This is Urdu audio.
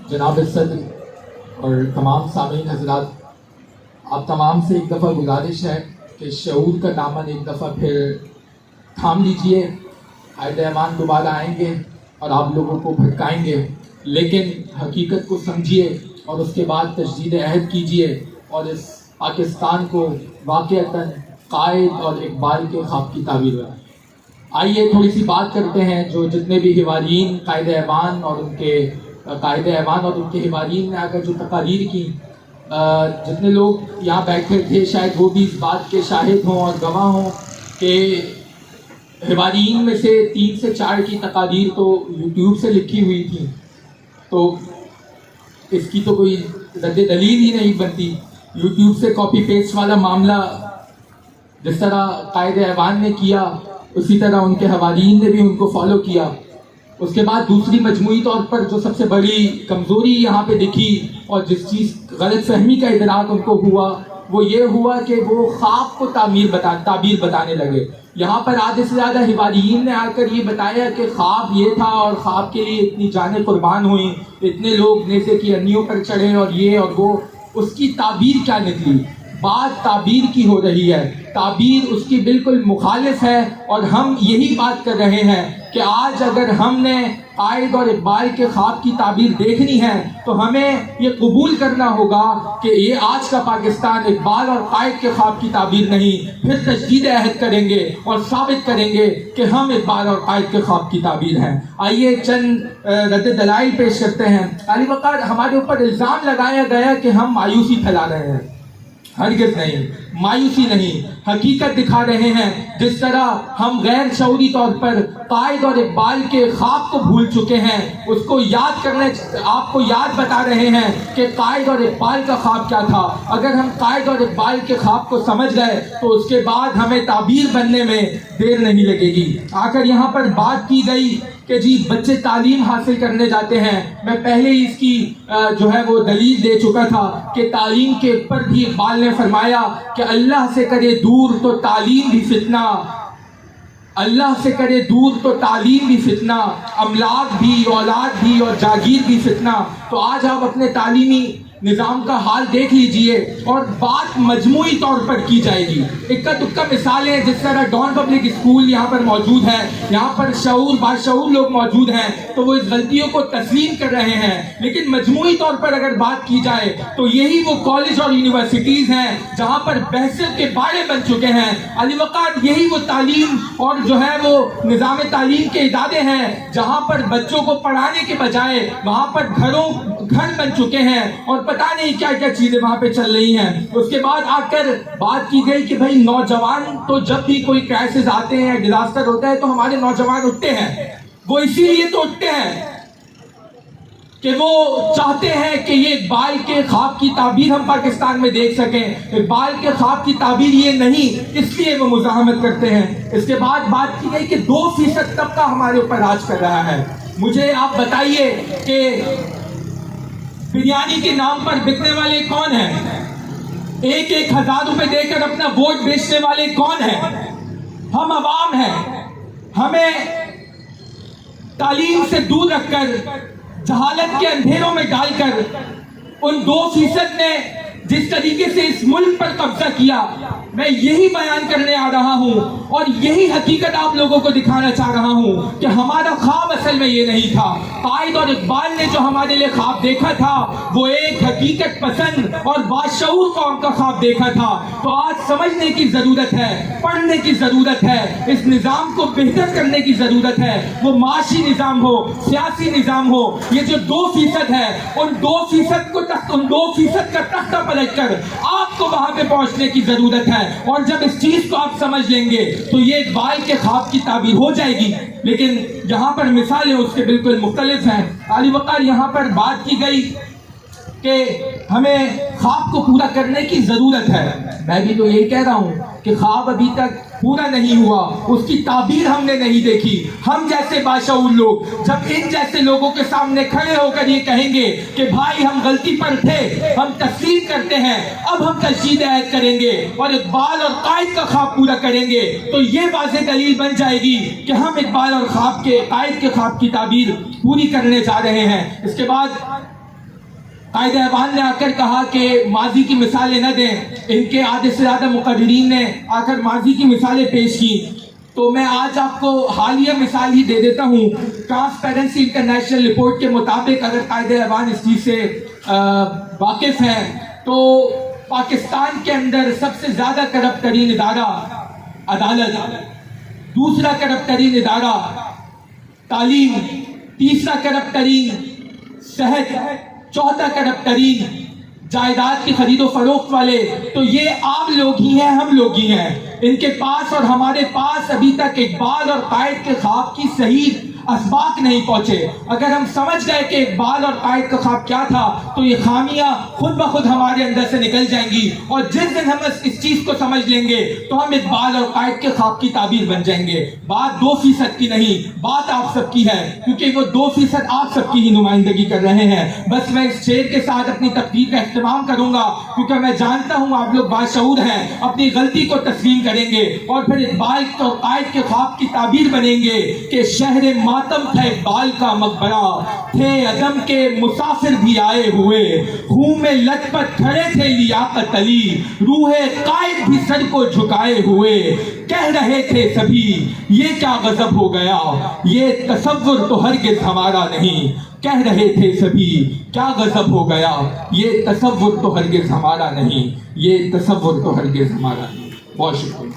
جناب صدر اور تمام سامعین حضرات، آپ تمام سے ایک دفعہ گزارش ہے کہ شعور کا دامن ایک دفعہ پھر تھام لیجئے. قائد ایوان دوبارہ آئیں گے اور آپ لوگوں کو بھٹکائیں گے، لیکن حقیقت کو سمجھیے اور اس کے بعد تجدید عہد کیجئے اور اس پاکستان کو واقعتاً قائد اور اقبال کے خواب کی تعبیر بنائیں. آئیے تھوڑی سی بات کرتے ہیں جو جتنے بھی حوارین قائد ایوان اور ان کے حوارین نے آ کر جو تقاریر کی، جتنے لوگ یہاں بیٹھے تھے شاید وہ بھی اس بات کے شاہد ہوں اور گواہ ہوں کہ حوارین میں سے 3 سے 4 کی تقاریر تو یوٹیوب سے لکھی ہوئی تھی، تو اس کی تو کوئی رد دلیل ہی نہیں بنتی. یوٹیوب سے کاپی پیسٹ والا معاملہ جس طرح قائد ایوان نے کیا، اسی طرح ان کے حوارین نے بھی ان کو فالو کیا. اس کے بعد دوسری مجموعی طور پر جو سب سے بڑی کمزوری یہاں پہ دکھی اور جس چیز غلط فہمی کا ادراک ان کو ہوا، وہ یہ ہوا کہ وہ خواب کو تعبیر بتانے لگے. یہاں پر آدھے سے زیادہ حوارین نے آ کر یہ بتایا کہ خواب یہ تھا اور خواب کے لیے اتنی جانیں قربان ہوئیں، اتنے لوگ نیزے کی ارنیوں پر چڑھے اور یہ اور وہ. اس کی تعبیر کیا نکلی؟ بات تعبیر کی ہو رہی ہے، تعبیر اس کی بالکل مخالف ہے. اور ہم یہی بات کر رہے ہیں کہ آج اگر ہم نے قائد اور اقبال کے خواب کی تعبیر دیکھنی ہے تو ہمیں یہ قبول کرنا ہوگا کہ یہ آج کا پاکستان اقبال اور قائد کے خواب کی تعبیر نہیں. پھر تجدید عہد کریں گے اور ثابت کریں گے کہ ہم اقبال اور قائد کے خواب کی تعبیر ہیں. آئیے چند رد دلائل پیش کرتے ہیں. علی وقار، ہمارے اوپر الزام لگایا گیا کہ ہم مایوسی پھیلا رہے ہیں. ہرگز نہیں، مایوسی نہیں، حقیقت دکھا رہے ہیں. جس طرح ہم غیر شعوری طور پر قائد اور اقبال کے خواب کو بھول چکے ہیں، اس کو یاد کرنے آپ کو یاد بتا رہے ہیں کہ قائد اور اقبال کا خواب کیا تھا. اگر ہم قائد اور اقبال کے خواب کو سمجھ گئے تو اس کے بعد ہمیں تعبیر بننے میں دیر نہیں لگے گی. آ کر یہاں پر بات کی گئی کہ جی بچے تعلیم حاصل کرنے جاتے ہیں. میں پہلے ہی اس کی جو ہے وہ دلیل دے چکا تھا کہ تعلیم کے اوپر بھی اقبال نے فرمایا کہ اللہ سے کرے دور تو تعلیم بھی فتنہ، اللہ سے کرے دور تو تعلیم بھی فتنہ، املاک بھی، اولاد بھی اور جاگیر بھی فتنہ. تو آج آپ اپنے تعلیمی نظام کا حال دیکھ لیجئے اور بات مجموعی طور پر کی جائے گی. اکا دکا مثالیں جس طرح ڈان پبلک اسکول یہاں پر موجود ہے، یہاں پر باشعور لوگ موجود ہیں تو وہ اس غلطیوں کو تسلیم کر رہے ہیں. لیکن مجموعی طور پر اگر بات کی جائے تو یہی وہ کالج اور یونیورسٹیز ہیں جہاں پر بحثیت کے باڑے بن چکے ہیں. علی وقار، یہی وہ تعلیم اور جو ہے وہ نظام تعلیم کے ادارے ہیں جہاں پر بچوں کو پڑھانے کے بجائے وہاں پر گھر بن چکے ہیں اور پتہ نہیں کیا کیا چیزیں وہاں پہ چل رہی ہیں. اس کے بعد آ کر بات کی گئی کہ بھائی نوجوان تو جب بھی کوئی کرائسس آتے ہیں، ڈیزاسٹر ہوتا ہے تو ہمارے نوجوان اٹھتے ہیں. وہ اسی لیے تو اٹھتے ہیں کہ وہ چاہتے ہیں کہ یہ اقبال کے خواب کی تعبیر ہم پاکستان میں دیکھ سکیں. اقبال کے خواب کی تعبیر یہ نہیں، اس لیے وہ مزاحمت کرتے ہیں. اس کے بعد بات کی گئی کہ 2% طبقہ ہمارے اوپر راج کر رہا ہے. مجھے آپ بتائیے کہ بریانی کے نام پر بکنے والے کون ہیں؟ 1,000 روپے دے کر اپنا ووٹ بیچنے والے کون ہیں؟ ہم عوام ہیں. ہمیں تعلیم سے دور رکھ کر جہالت کے اندھیروں میں ڈال کر ان 2% نے جس طریقے سے اس ملک پر قبضہ کیا، میں یہی بیان کرنے آ رہا ہوں اور یہی حقیقت آپ لوگوں کو دکھانا چاہ رہا ہوں کہ ہمارا خواب اصل میں یہ نہیں تھا. قائد اور اقبال نے جو ہمارے لیے خواب دیکھا تھا وہ ایک حقیقت پسند اور باشعور قوم کا خواب دیکھا تھا. تو آج سمجھنے کی ضرورت ہے، پڑھنے کی ضرورت ہے، اس نظام کو بہتر کرنے کی ضرورت ہے. وہ معاشی نظام ہو، سیاسی نظام ہو، یہ جو 2% ہے ان 2% کا تختہ پلٹ کر آپ کو وہاں پہ پہنچنے کی ضرورت ہے. اور جب اس چیز کو آپ سمجھ لیں گے تو یہ اقبال کے خواب کی تعبیر ہو جائے گی. لیکن جہاں پر مثالیں اس کے بالکل مختلف ہیں. علی وقار، یہاں پر بات کی گئی کہ ہمیں خواب کو پورا کرنے کی ضرورت ہے. میں بھی تو یہی کہہ رہا ہوں کہ خواب ابھی تک پورا نہیں ہوا، اس کی تعبیر ہم نے نہیں دیکھی. ہم جیسے باشعور لوگ جب ان جیسے لوگوں کے سامنے کھڑے ہو کر یہ کہیں گے کہ بھائی ہم غلطی پر تھے، ہم تسلیم کرتے ہیں، اب ہم تجدید عہد کریں گے اور اقبال اور قائد کا خواب پورا کریں گے، تو یہ واضح دلیل بن جائے گی کہ ہم اقبال اور قائد کے خواب کی تعبیر پوری کرنے جا رہے ہیں. اس کے بعد قائد ایوان نے آ کر کہا کہ ماضی کی مثالیں نہ دیں، ان کے آدھے سے زیادہ مقررین نے آ کر ماضی کی مثالیں پیش کی، تو میں آج آپ کو حالیہ مثال ہی دے دیتا ہوں۔ ٹرانسپیرنسی انٹرنیشنل رپورٹ کے مطابق اگر قائد ایوان اس چیز سے واقف ہیں تو پاکستان کے اندر سب سے زیادہ کرپٹ ترین ادارہ عدالت، دوسرا کرپٹ ترین ادارہ تعلیم، تیسرا کرپٹ ترین صحت، چوتھا کرپٹ ترین جائیداد کی خرید و فروخت والے۔ تو یہ عام لوگ ہی ہیں، ہم لوگ ہی ہیں۔ ان کے پاس اور ہمارے پاس ابھی تک اقبال اور قائد کے خواب کی صحیح اسباق نہیں پہنچے۔ اگر ہم سمجھ گئے کہ اقبال اور قائد کا خواب کیا تھا تو یہ خامیاں خود بخود ہمارے اندر سے نکل جائیں گی، اور جس دن ہم اس چیز کو سمجھ لیں گے تو ہم اقبال اور قائد کے خواب کی تعبیر بن جائیں گے۔ بات 2% کی نہیں، بات آپ سب کی ہے، کیونکہ وہ 2% آپ سب کی ہی نمائندگی کر رہے ہیں۔ بس میں اس شعر کے ساتھ اپنی تقریر کا اہتمام کروں گا، کیونکہ میں جانتا ہوں آپ لوگ باشعور ہیں، اپنی غلطی کو تسلیم کریں گے اور پھر اقبال اور قائد کے خواب کی تعبیر بنیں گے کہ شہر ماتم تھا اقبال کا مقبرہ، تھے عدم کے مسافر بھی آئے ہوئے، خون میں لت پت کھڑے تھے لیاقت علی، روح قائد بھی سر کو جھکائے ہوئے، کہہ رہے تھے سبھی یہ کیا غضب ہو گیا، یہ تصور تو ہرگز ہمارا نہیں، کہہ رہے تھے سبھی کیا غضب ہو گیا، یہ تصور تو ہرگز ہمارا نہیں، یہ تصور تو ہرگز ہمارا نہیں۔ بہت شکریہ۔